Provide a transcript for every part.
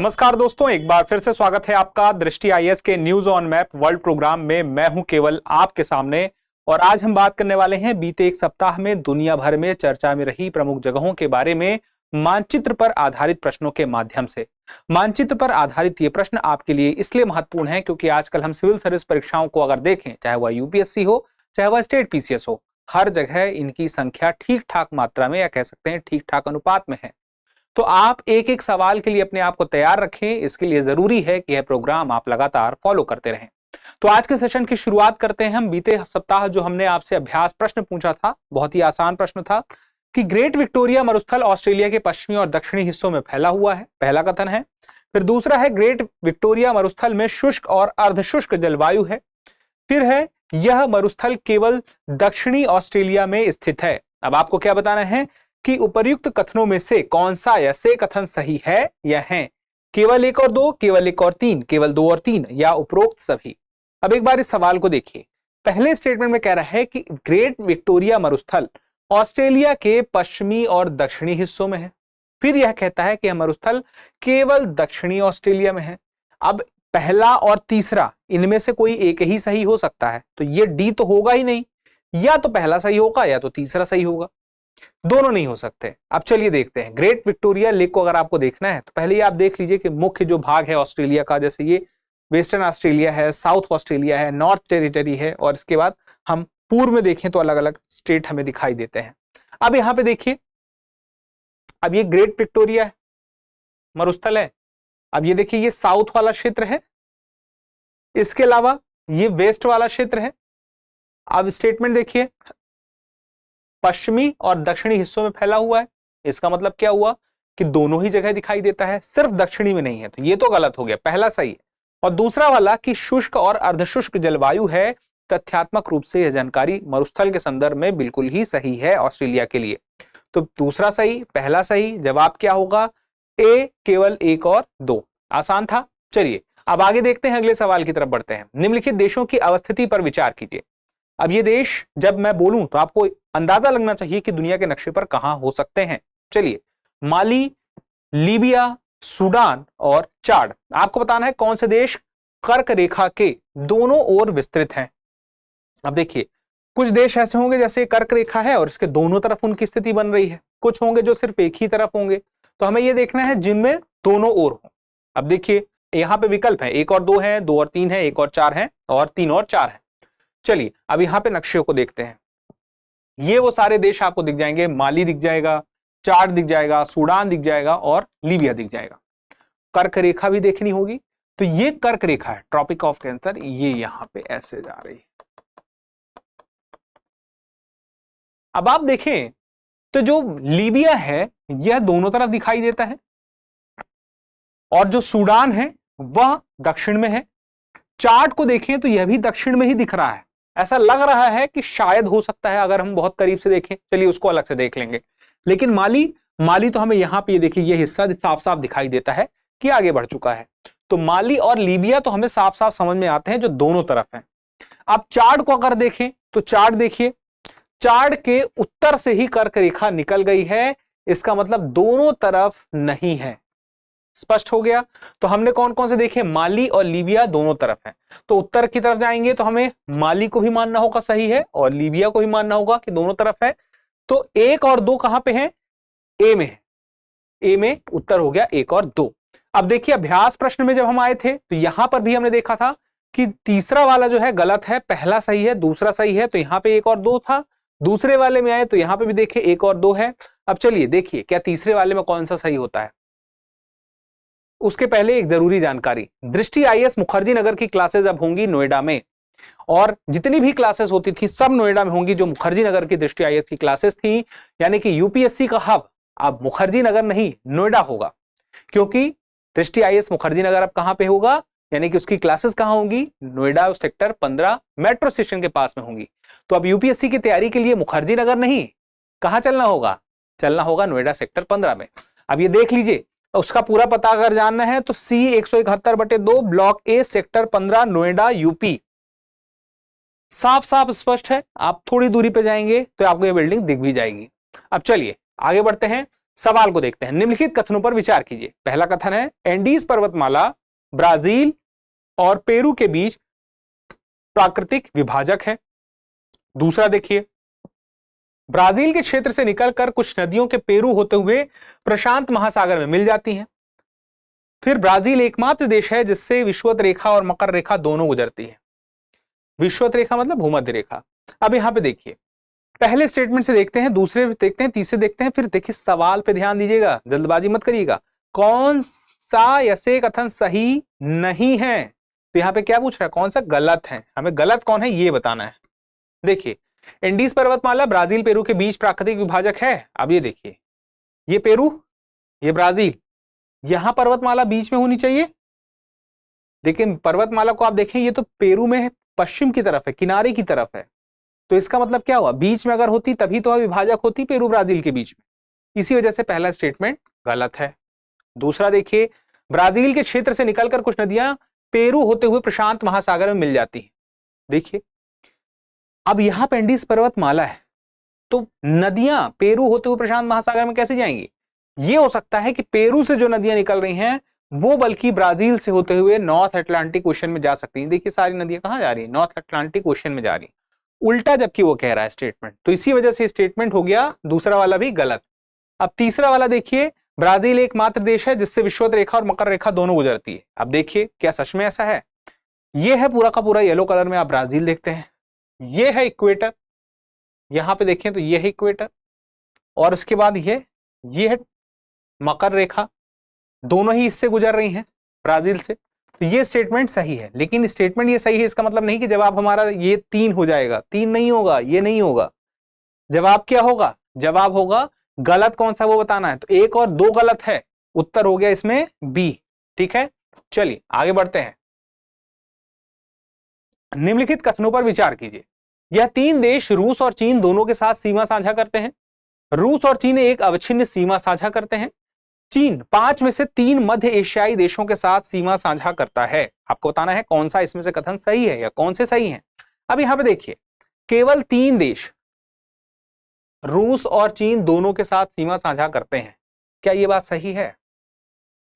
नमस्कार दोस्तों, एक बार फिर से स्वागत है आपका दृष्टि आईएएस के news on map world program में। मैं हूं केवल आपके सामने और आज हम बात करने वाले हैं बीते एक सप्ताह में दुनिया भर में चर्चा में रही प्रमुख जगहों के बारे में मानचित्र पर आधारित प्रश्नों के माध्यम से। मानचित्र पर आधारित ये प्रश्न आपके लिए इसलिए महत्वपूर्ण है क्योंकि आजकल हम सिविल सर्विस परीक्षाओं को अगर देखें, चाहे वह यूपीएससी हो चाहे वह स्टेट पीसीएस हो, हर जगह इनकी संख्या ठीक ठाक मात्रा में या कह सकते हैं ठीक ठाक अनुपात में है। तो आप एक एक सवाल के लिए अपने आप को तैयार रखें। इसके लिए जरूरी है कि यह प्रोग्राम आप लगातार फॉलो करते रहें। तो आज के सेशन की शुरुआत करते हैं हम। बीते सप्ताह जो हमने आपसे अभ्यास प्रश्न पूछा था, बहुत ही आसान प्रश्न था कि ग्रेट विक्टोरिया मरुस्थल ऑस्ट्रेलिया के पश्चिमी और दक्षिणी हिस्सों में फैला हुआ है, पहला कथन है। फिर दूसरा है ग्रेट विक्टोरिया मरुस्थल में शुष्क और अर्धशुष्क जलवायु है। फिर है यह मरुस्थल केवल दक्षिणी ऑस्ट्रेलिया में स्थित है। अब आपको क्या बताना है कि उपर्युक्त कथनों में से कौन सा या से कथन सही है या है। केवल एक और दो, केवल एक और तीन, केवल दो और तीन या उपरोक्त सभी। अब एक बार इस सवाल को देखिए। पहले स्टेटमेंट में कह रहा है कि ग्रेट विक्टोरिया मरुस्थल ऑस्ट्रेलिया के पश्चिमी और दक्षिणी हिस्सों में है। फिर यह कहता है कि यह मरुस्थल केवल दक्षिणी ऑस्ट्रेलिया में है। अब पहला और तीसरा इनमें से कोई एक ही सही हो सकता है, तो ये डी तो होगा ही नहीं। या तो पहला सही होगा या तो तीसरा सही होगा, दोनों नहीं हो सकते। अब चलिए देखते हैं। ग्रेट विक्टोरिया लेक को अगर आपको देखना है तो पहले ही आप देख लीजिए कि मुख्य जो भाग है ऑस्ट्रेलिया का, जैसे ये वेस्टर्न ऑस्ट्रेलिया है, साउथ ऑस्ट्रेलिया है, नॉर्थ टेरिटरी है, और इसके बाद हम पूर्व में देखें तो अलग अलग स्टेट हमें दिखाई देते हैं। अब यहां पे देखिए, अब ये ग्रेट विक्टोरिया मरुस्थल है। अब ये देखिए, ये साउथ वाला क्षेत्र है, इसके अलावा ये वेस्ट वाला क्षेत्र है। अब स्टेटमेंट देखिए, पश्चिमी और दक्षिणी हिस्सों में फैला हुआ है। इसका मतलब क्या हुआ कि दोनों ही जगह दिखाई देता है, सिर्फ दक्षिणी में नहीं है, तो ये तो गलत हो गया, पहला सही है। और दूसरा वाला कि शुष्क और अर्धशुष्क जलवायु है, तथ्यात्मक रूप से यह जानकारी मरुस्थल के संदर्भ में बिल्कुल ही सही है ऑस्ट्रेलिया के लिए। तो दूसरा सही, पहला सही। जवाब क्या होगा? ए, केवल एक और दो। आसान था। चलिए अब आगे देखते हैं, अगले सवाल की तरफ बढ़ते हैं। निम्नलिखित देशों की अवस्थिति पर विचार कीजिए। अब ये देश जब मैं बोलूं तो आपको अंदाजा लगना चाहिए कि दुनिया के नक्शे पर कहां हो सकते हैं। चलिए, माली, लीबिया, सूडान और चाड। आपको बताना है कौन से देश कर्क रेखा के दोनों ओर विस्तृत हैं। अब देखिए, कुछ देश ऐसे होंगे जैसे कर्क रेखा है और इसके दोनों तरफ उनकी स्थिति बन रही है, कुछ होंगे जो सिर्फ एक ही तरफ होंगे। तो हमें यह देखना है जिनमें दोनों ओर हो। अब देखिए, यहां पे विकल्प है, एक और दो है, दो और तीन है, एक और चार है, और तीन और चार है। चलिए अब यहां पे नक्शे को देखते हैं। ये वो सारे देश आपको दिख जाएंगे, माली दिख जाएगा, चाड दिख जाएगा, सूडान दिख जाएगा और लीबिया दिख जाएगा। कर्क रेखा भी देखनी होगी, तो ये कर्क रेखा है, ट्रॉपिक ऑफ कैंसर, ये यहां पे ऐसे जा रही है। अब आप देखें तो जो लीबिया है यह दोनों तरफ दिखाई देता है, और जो सूडान है वह दक्षिण में है। चार्ट को देखें तो यह भी दक्षिण में ही दिख रहा है। ऐसा लग रहा है कि शायद हो सकता है अगर हम बहुत करीब से देखें, चलिए उसको अलग से देख लेंगे। लेकिन माली तो हमें यहां पे ये देखिए, ये हिस्सा साफ साफ दिखाई देता है कि आगे बढ़ चुका है। तो माली और लीबिया तो हमें साफ साफ समझ में आते हैं जो दोनों तरफ हैं। अब चार्ट को अगर देखें तो चार्ट देखिए, चार्ट के उत्तर से ही कर्क रेखा निकल गई है, इसका मतलब दोनों तरफ नहीं है। स्पष्ट हो गया। तो हमने कौन कौन से देखे? माली और लीबिया दोनों तरफ है। तो उत्तर की तरफ जाएंगे तो हमें माली को भी मानना होगा सही है, और लीबिया को भी मानना होगा कि दोनों तरफ है। तो एक और दो कहां पे हैं? ए में है। ए में उत्तर हो गया एक और दो। अब देखिए, अभ्यास प्रश्न में जब हम आए थे तो यहां पर भी हमने देखा था कि तीसरा वाला जो है गलत है, पहला सही है, दूसरा सही है, तो यहां पे एक और दो था। दूसरे वाले में आए तो यहां पे भी देखे एक और दो है। अब चलिए देखिए क्या तीसरे वाले में कौन सा सही होता है। उसके पहले एक जरूरी जानकारी, दृष्टि आईएएस मुखर्जी नगर की क्लासेस अब होंगी नोएडा में, और जितनी भी क्लासेस होती थी सब नोएडा में होंगी। जो मुखर्जी नगर की दृष्टि आईएएस की क्लासेस थी, यानी कि यूपीएससी का हब अब मुखर्जी नगर नहीं नोएडा होगा, क्योंकि दृष्टि आईएएस मुखर्जी नगर अब कहां पे होगा, यानी कि उसकी क्लासेस कहां होंगी? नोएडा सेक्टर 15 मेट्रो स्टेशन के पास में होंगी। तो अब यूपीएससी की तैयारी के लिए मुखर्जी नगर नहीं, कहां चलना होगा? चलना होगा नोएडा सेक्टर 15 में। अब ये देख लीजिए, उसका पूरा पता अगर जानना है तो C 171/2 block A sector 15 Noida UP. साफ साफ स्पष्ट है। आप थोड़ी दूरी पे जाएंगे तो आपको ये बिल्डिंग दिख भी जाएगी। अब चलिए आगे बढ़ते हैं। सवाल को देखते हैं। निम्नलिखित कथनों पर विचार कीजिए। पहला कथन है एंडीज पर्वतमाला ब्राजील और पेरू के बीच प्राकृतिक विभाजक है। दूसरा देखिए, ब्राजील के क्षेत्र से निकलकर कुछ नदियों के पेरू होते हुए प्रशांत महासागर में मिल जाती हैं। फिर ब्राजील एकमात्र देश है जिससे विषुवत रेखा और मकर रेखा दोनों गुजरती है। विषुवत रेखा मतलब भूमध्य रेखा। अब यहां पे देखिए, पहले स्टेटमेंट से देखते हैं, दूसरे देखते हैं, तीसरे देखते हैं, फिर देखिए सवाल पे ध्यान दीजिएगा, जल्दबाजी मत करिएगा। कौन सा ऐसे कथन सही नहीं है? तो यहां पे क्या पूछ रहा है, कौन सा गलत है, हमें गलत कौन है ये बताना है। देखिए, एंडीज पर्वतमाला ब्राजील पेरू के बीच प्राकृतिक विभाजक है। अब ये देखिए, ये पेरू, ये ब्राजील, यहां पर्वतमाला बीच में होनी चाहिए, लेकिन पर्वतमाला को आप देखें ये तो पेरू में है, पश्चिम की तरफ है, किनारे की तरफ है। तो इसका मतलब क्या हुआ, बीच में अगर होती तभी तो विभाजक होती पेरू ब्राजील के बीच में। इसी वजह से पहला स्टेटमेंट गलत है। दूसरा देखिए, ब्राजील के क्षेत्र से निकलकर कुछ नदियां पेरू होते हुए प्रशांत महासागर में मिल जाती हैं। देखिए, अब यहां पे एंडीज पर्वतमाला है, तो नदियां पेरू होते हुए प्रशांत महासागर में कैसे जाएंगी? ये हो सकता है कि पेरू से जो नदियां निकल रही हैं वो बल्कि ब्राजील से होते हुए नॉर्थ अटलांटिक ओशन में जा सकती हैं। देखिए, सारी नदियां कहां जा रही हैं, नॉर्थ अटलांटिक ओशन में जा रही हैं, उल्टा जबकि वो कह रहा है स्टेटमेंट। तो इसी वजह से स्टेटमेंट हो गया दूसरा वाला भी गलत। अब तीसरा वाला देखिए, ब्राजील एकमात्र देश है जिससे विषुवत रेखा और मकर रेखा दोनों गुजरती है। अब देखिए, क्या सच में ऐसा है? ये है पूरा का पूरा येलो कलर में, आप ब्राजील देखते हैं, ये है इक्वेटर, यहां पे देखें तो ये है इक्वेटर, और उसके बाद ये है मकर रेखा, दोनों ही इससे गुजर रही हैं ब्राजील से। तो ये स्टेटमेंट सही है, लेकिन स्टेटमेंट ये सही है इसका मतलब नहीं कि जवाब हमारा ये 3 हो जाएगा। 3 नहीं होगा, ये नहीं होगा। जवाब क्या होगा? जवाब होगा गलत कौन सा वो बताना है। तो 1 और 2 गलत है, उत्तर हो गया इसमें बी। ठीक है, चलिए आगे बढ़ते हैं। निम्नलिखित कथनों पर विचार कीजिए। यह 3 देश रूस और चीन दोनों के साथ सीमा साझा करते हैं। रूस और चीन एक अविच्छिन्न सीमा साझा करते हैं। चीन 5 में से 3 मध्य एशियाई देशों के साथ सीमा साझा करता है। आपको बताना है कौन सा इसमें से कथन सही है या कौन से सही है। अब यहां पे देखिए, केवल 3 देश रूस और चीन दोनों के साथ सीमा साझा करते हैं। क्या ये बात सही है?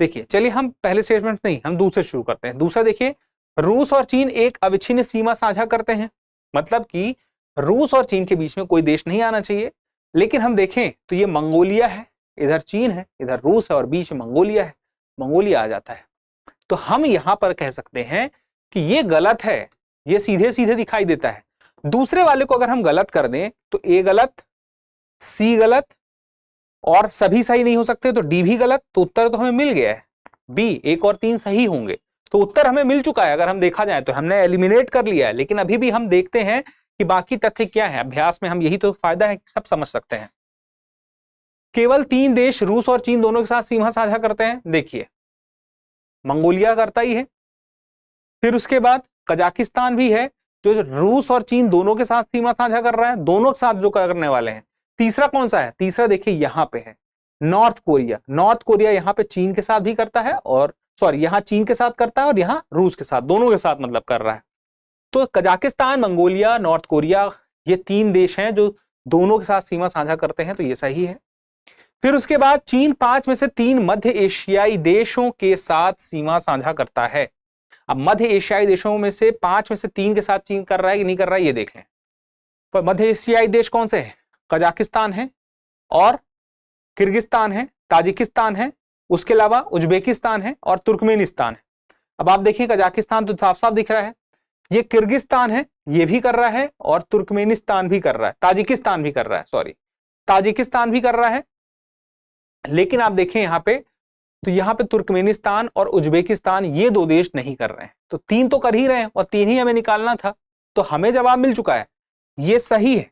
देखिए, चलिए हम पहले स्टेटमेंट नहीं, हम दूसरे शुरू करते हैं। दूसरा देखिए, रूस और चीन एक अविच्छिन्न सीमा साझा करते हैं, मतलब कि रूस और चीन के बीच में कोई देश नहीं आना चाहिए। लेकिन हम देखें तो ये मंगोलिया है, इधर चीन है, इधर रूस है और बीच में मंगोलिया है, मंगोलिया आ जाता है। तो हम यहां पर कह सकते हैं कि ये गलत है, ये सीधे सीधे दिखाई देता है। दूसरे वाले को अगर हम गलत कर दें तो ए गलत, सी गलत और सभी सही नहीं हो सकते तो डी भी गलत। तो उत्तर तो हमें मिल गया है बी, 1 और 3 सही होंगे। तो उत्तर हमें मिल चुका है। अगर हम देखा जाए तो हमने एलिमिनेट कर लिया है, लेकिन अभी भी हम देखते हैं कि बाकी तथ्य क्या है। अभ्यास में हम यही तो फायदा है कि सब समझ सकते हैं। केवल 3 देश रूस और चीन दोनों के साथ सीमा साझा करते हैं। देखिए, मंगोलिया करता ही है, फिर उसके बाद कजाकिस्तान भी है जो रूस और चीन दोनों के साथ सीमा साझा कर रहा है, दोनों के साथ जो करने वाले हैं। तीसरा कौन सा है? तीसरा देखिए यहां पे है नॉर्थ कोरिया। नॉर्थ कोरिया यहां पे चीन के साथ भी करता है, और सॉरी यहां चीन के साथ करता है और यहां रूस के साथ, दोनों के साथ मतलब कर रहा है। तो कजाकिस्तान, मंगोलिया, नॉर्थ कोरिया, ये 3 देश हैं जो दोनों के साथ सीमा साझा करते हैं, तो ये सही है। फिर उसके बाद चीन 5 में से 3 मध्य एशियाई देशों के साथ सीमा साझा करता है। अब मध्य एशियाई देशों में से 5 में से 3 के साथ चीन कर रहा है कि नहीं कर रहा है ये देख लें। पर मध्य एशियाई देश कौन से हैं? कजाकिस्तान है और किर्गिस्तान है, ताजिकिस्तान है, उसके अलावा उज्बेकिस्तान है और तुर्कमेनिस्तान है। अब आप देखिए, कजाकिस्तान तो साफ साफ दिख रहा है, ये किर्गिस्तान है, ये भी कर रहा है, और तुर्कमेनिस्तान भी कर रहा है, ताजिकिस्तान भी कर रहा है, सॉरी ताजिकिस्तान भी कर रहा है। लेकिन आप देखें यहां पे, तो यहां पे तुर्कमेनिस्तान और उज्बेकिस्तान ये 2 देश नहीं कर रहे हैं। तो 3 तो कर ही रहे हैं और 3 ही हमें निकालना था, तो हमें जवाब मिल चुका है, ये सही है।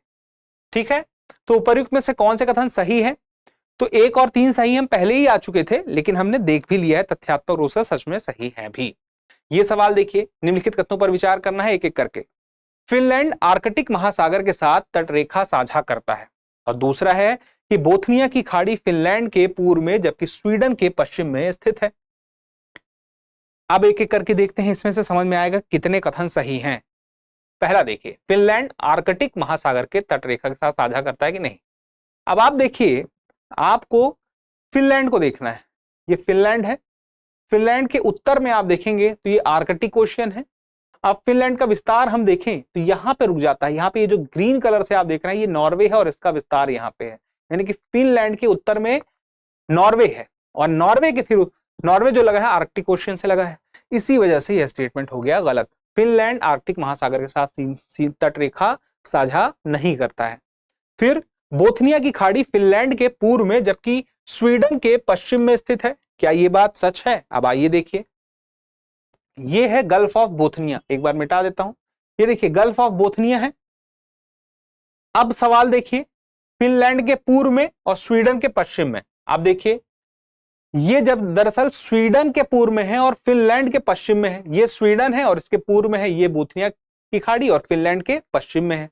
ठीक है, तो उपर्युक्त में से कौन से कथन सही है? तो 1 और 3 सही हम पहले ही आ चुके थे, लेकिन हमने देख भी लिया है तथ्यात्मक रूप से सच में सही है भी। ये सवाल देखिए, निम्नलिखित कथनों पर विचार करना है एक एक करके। फिनलैंड आर्कटिक महासागर के साथ तटरेखा साझा करता है। और दूसरा है कि बोथनिया की खाड़ी फिनलैंड के पूर्व में जबकि स्वीडन के पश्चिम में स्थित है। अब एक एक करके देखते हैं, इसमें से समझ में आएगा कितने कथन सही हैं। पहला देखिए, फिनलैंड आर्कटिक महासागर के तटरेखा के साथ साझा करता है कि नहीं। अब आप देखिए, आपको फिनलैंड को देखना है, ये फिनलैंड है। फिनलैंड के उत्तर में आप देखेंगे तो ये आर्कटिक ओशियन है। अब फिनलैंड का विस्तार हम देखें तो यहां पे रुक जाता है, यहाँ पे ये जो ग्रीन कलर से आप देख रहे हैं ये नॉर्वे है और इसका विस्तार यहाँ पे है, यानी कि फिनलैंड के उत्तर में नॉर्वे है और नॉर्वे के फिर नॉर्वे जो लगा है आर्कटिक ओशियन से लगा है, इसी वजह से यह स्टेटमेंट हो गया गलत। फिनलैंड आर्कटिक महासागर के साथ तट रेखा साझा नहीं करता है। फिर बोथनिया की खाड़ी फिनलैंड के पूर्व में जबकि स्वीडन के पश्चिम में स्थित है, क्या ये बात सच है? अब आइए देखिए, ये है गल्फ ऑफ बोथनिया, एक बार मिटा देता हूं, ये देखिए गल्फ ऑफ बोथनिया है। अब सवाल देखिए, फिनलैंड के पूर्व में और स्वीडन के पश्चिम में, आप देखिए ये जब दरअसल स्वीडन के पूर्व में है और फिनलैंड के पश्चिम में है, ये स्वीडन है और इसके पूर्व में है ये बोथनिया की खाड़ी और फिनलैंड के पश्चिम में है।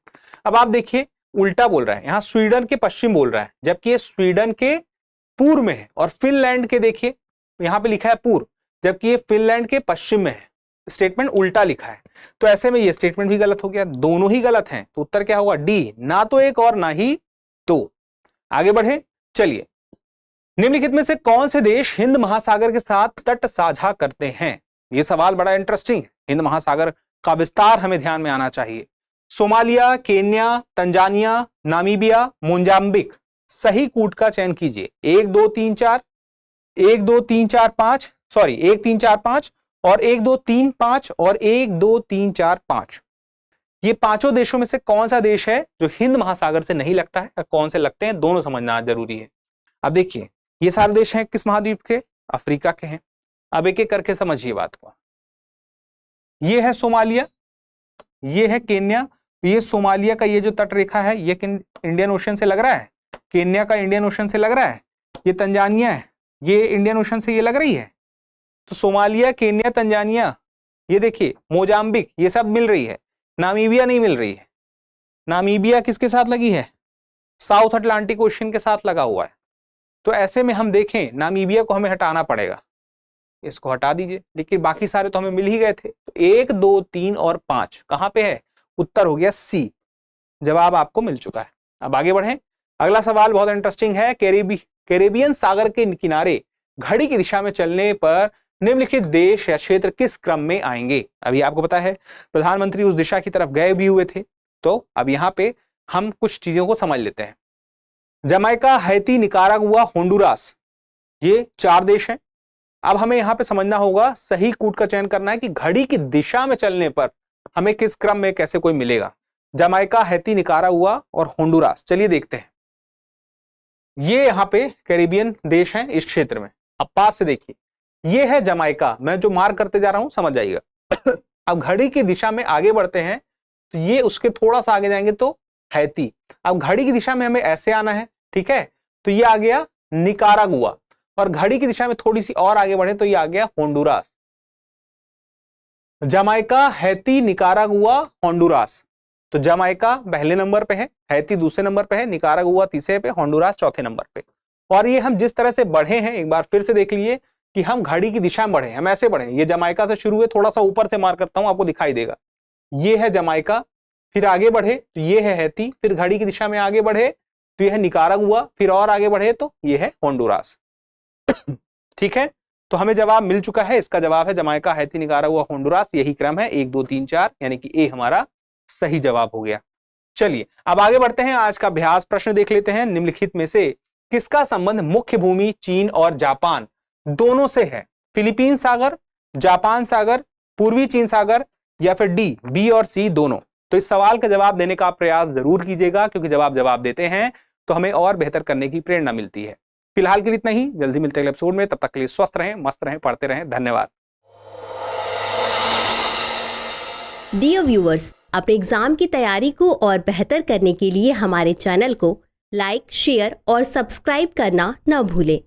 अब आप देखिए उल्टा बोल रहा है, यहां स्वीडन के पश्चिम बोल रहा है जबकि ये स्वीडन के पूर्व में है और फिनलैंड के देखिए यहां पे लिखा है पूर्व जबकि ये फिनलैंड के पश्चिम में है, स्टेटमेंट उल्टा लिखा है। तो ऐसे में ये स्टेटमेंट भी गलत हो गया, दोनों ही गलत हैं, तो उत्तर क्या होगा? डी, ना तो एक और ना ही दो। आगे बढ़े, चलिए, निम्नलिखित में से कौन से देश हिंद महासागर के साथ तट साझा करते हैं? यह सवाल बड़ा इंटरेस्टिंग है, हिंद महासागर का विस्तार हमें ध्यान में आना चाहिए। Somalia, Kenya, Tanzania, Namibia, Mozambique. सही कूट का चयन कीजिए, 1 2 3 4, 1 2 3 4 5, सॉरी 1 3 4 5 और 1 2 3 5 और 1 2 3 4 5। ये पांचों देशों में से कौन सा देश है जो हिंद महासागर से नहीं लगता है, कौन से लगते हैं, दोनों समझना जरूरी है। अब देखिए ये सारे देश हैं किस महाद्वीप के? अफ्रीका के हैं। अब एक एक करके समझिए बात को। ये है सोमालिया, ये है केन्या, ये सोमालिया का ये जो तट रेखा है ये इंडियन ओशन से लग रहा है, केन्या का इंडियन ओशन से लग रहा है, ये तंजानिया है, ये इंडियन ओशन से ये लग रही है। तो सोमालिया, केन्या, तंजानिया, ये देखिए मोजाम्बिक, ये सब मिल रही है। नामीबिया नहीं मिल रही है। नामीबिया किसके साथ लगी है? साउथ अटलांटिक ओशन के साथ लगा हुआ है। तो ऐसे में हम देखें नामीबिया को हमें हटाना पड़ेगा, इसको हटा दीजिए, लेकिन बाकी सारे तो हमें मिल ही गए थे। तो 1 2 3 और 5 कहां पे है? उत्तर हो गया सी, जवाब आपको मिल चुका है। अब आगे बढ़ें, अगला सवाल बहुत इंटरेस्टिंग है। कैरेबियन सागर के किनारे घड़ी की दिशा में चलने पर निम्नलिखित देश या क्षेत्र किस क्रम में आएंगे? अभी आपको पता है प्रधानमंत्री उस दिशा की तरफ गए भी हुए थे, तो अब यहां पे हम कुछ चीजों को समझ लेते हैं। जमैका, हैती, निकारागुआ, होंडुरास, ये 4 देश हैं। अब हमें यहां पे समझना होगा, सही कूट का चयन करना है कि घड़ी की दिशा में चलने पर हमें किस क्रम में कैसे कोई मिलेगा। जमैका, हैती, निकारागुआ और होंडुरास, चलिए देखते हैं। ये यहां पे कैरिबियन देश हैं इस क्षेत्र में। अब पास से देखिए, ये है जमैका, मैं जो मार्क करते जा रहा हूं समझ जाइएगा। अब घड़ी की दिशा में आगे बढ़ते हैं तो ये उसके थोड़ा सा आगे जाएंगे तो हैती। अब घड़ी की दिशा में हमें ऐसे आना है, ठीक है, तो ये आ गया निकारागुआ, और घड़ी की दिशा में थोड़ी सी और आगे बढ़े तो ये आ गया Honduras. Jamaica, Haiti, Nicaragua, Honduras. तो जमैका पहले नंबर पे है, हैती दूसरे नंबर पे है, निकारागुआ तीसरे पे, होंडुरास चौथे नंबर पे। और ये हम जिस तरह से बढ़े हैं, एक बार फिर से देख लीजिए कि हम घड़ी की दिशा में बढ़े, हम ऐसे बढ़े। ये जमैका से शुरू है, थोड़ा सा ऊपर से मार करता हूं, आपको दिखाई देगा। ये है जमैका, फिर आगे बढ़े तो ये है हैती, फिर घड़ी की दिशा में आगे बढ़े तो ये है निकारागुआ, फिर और आगे बढ़े तो ये है होंडुरास। ठीक है, तो हमें जवाब मिल चुका है, इसका जवाब है जमैका, हैती, निकारागुआ, होंडुरास, यही क्रम है 1 2 3 4, यानी कि ए हमारा सही जवाब हो गया। चलिए अब आगे बढ़ते हैं, आज का अभ्यास प्रश्न देख लेते हैं। निम्नलिखित में से किसका संबंध मुख्य भूमि चीन और जापान दोनों से है? फिलीपीन सागर, जापान सागर, पूर्वी चीन सागर, या फिर डी, बी और सी दोनों? तो इस सवाल का जवाब देने का प्रयास जरूर कीजिएगा, क्योंकि जब आप जवाब देते हैं तो हमें और बेहतर करने की प्रेरणा मिलती है। फिलहाल के लिए इतना ही, जल्दी मिलते हैं अगले एपिसोड में, तब तक के लिए स्वस्थ रहें, मस्त रहें, पढ़ते रहें, धन्यवाद। डियर व्यूअर्स, अपने एग्जाम की तैयारी को और बेहतर करने के लिए हमारे चैनल को लाइक, शेयर और सब्सक्राइब करना न भूलें।